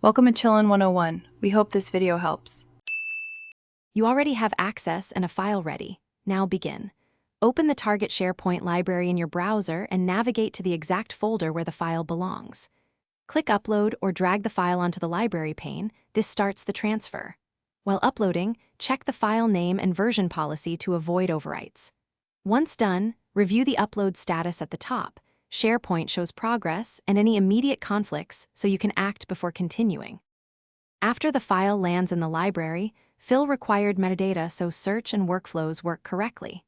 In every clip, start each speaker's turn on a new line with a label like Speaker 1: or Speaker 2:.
Speaker 1: Welcome to Chillin' 101. We hope this video helps.
Speaker 2: You already have access and a file ready. Now begin. Open the target Sharepoint library in your browser and navigate to the exact folder where the file belongs. Click Upload or drag the file onto the library pane. This starts the transfer. While uploading, check the file name and version policy to avoid overwrites. Once done, review the upload status at the top. Sharepoint shows progress and any immediate conflicts so you can act before continuing. After the file lands in the library, fill required metadata so search and workflows work correctly.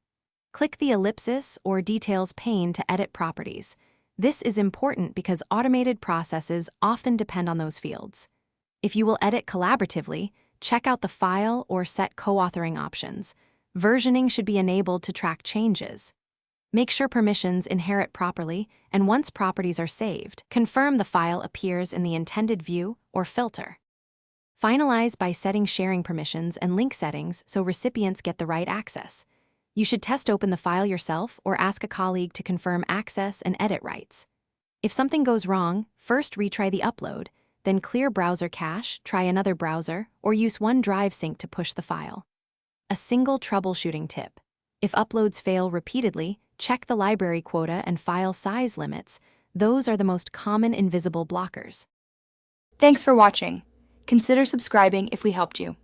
Speaker 2: Click the ellipsis or details pane to edit properties. This is important because automated processes often depend on those fields. If you will edit collaboratively, check out the file or set co-authoring options. Versioning should be enabled to track changes. Make sure permissions inherit properly, and once properties are saved, confirm the file appears in the intended view or filter. Finalize by setting sharing permissions and link settings so recipients get the right access. You should test open the file yourself or ask a colleague to confirm access and edit rights. If something goes wrong, first retry the upload, then clear browser cache, try another browser, or use OneDrive Sync to push the file. A single troubleshooting tip. If uploads fail repeatedly, check the library quota and file size limits. Those are the most common invisible blockers.
Speaker 1: Thanks for watching. Consider subscribing if we helped you.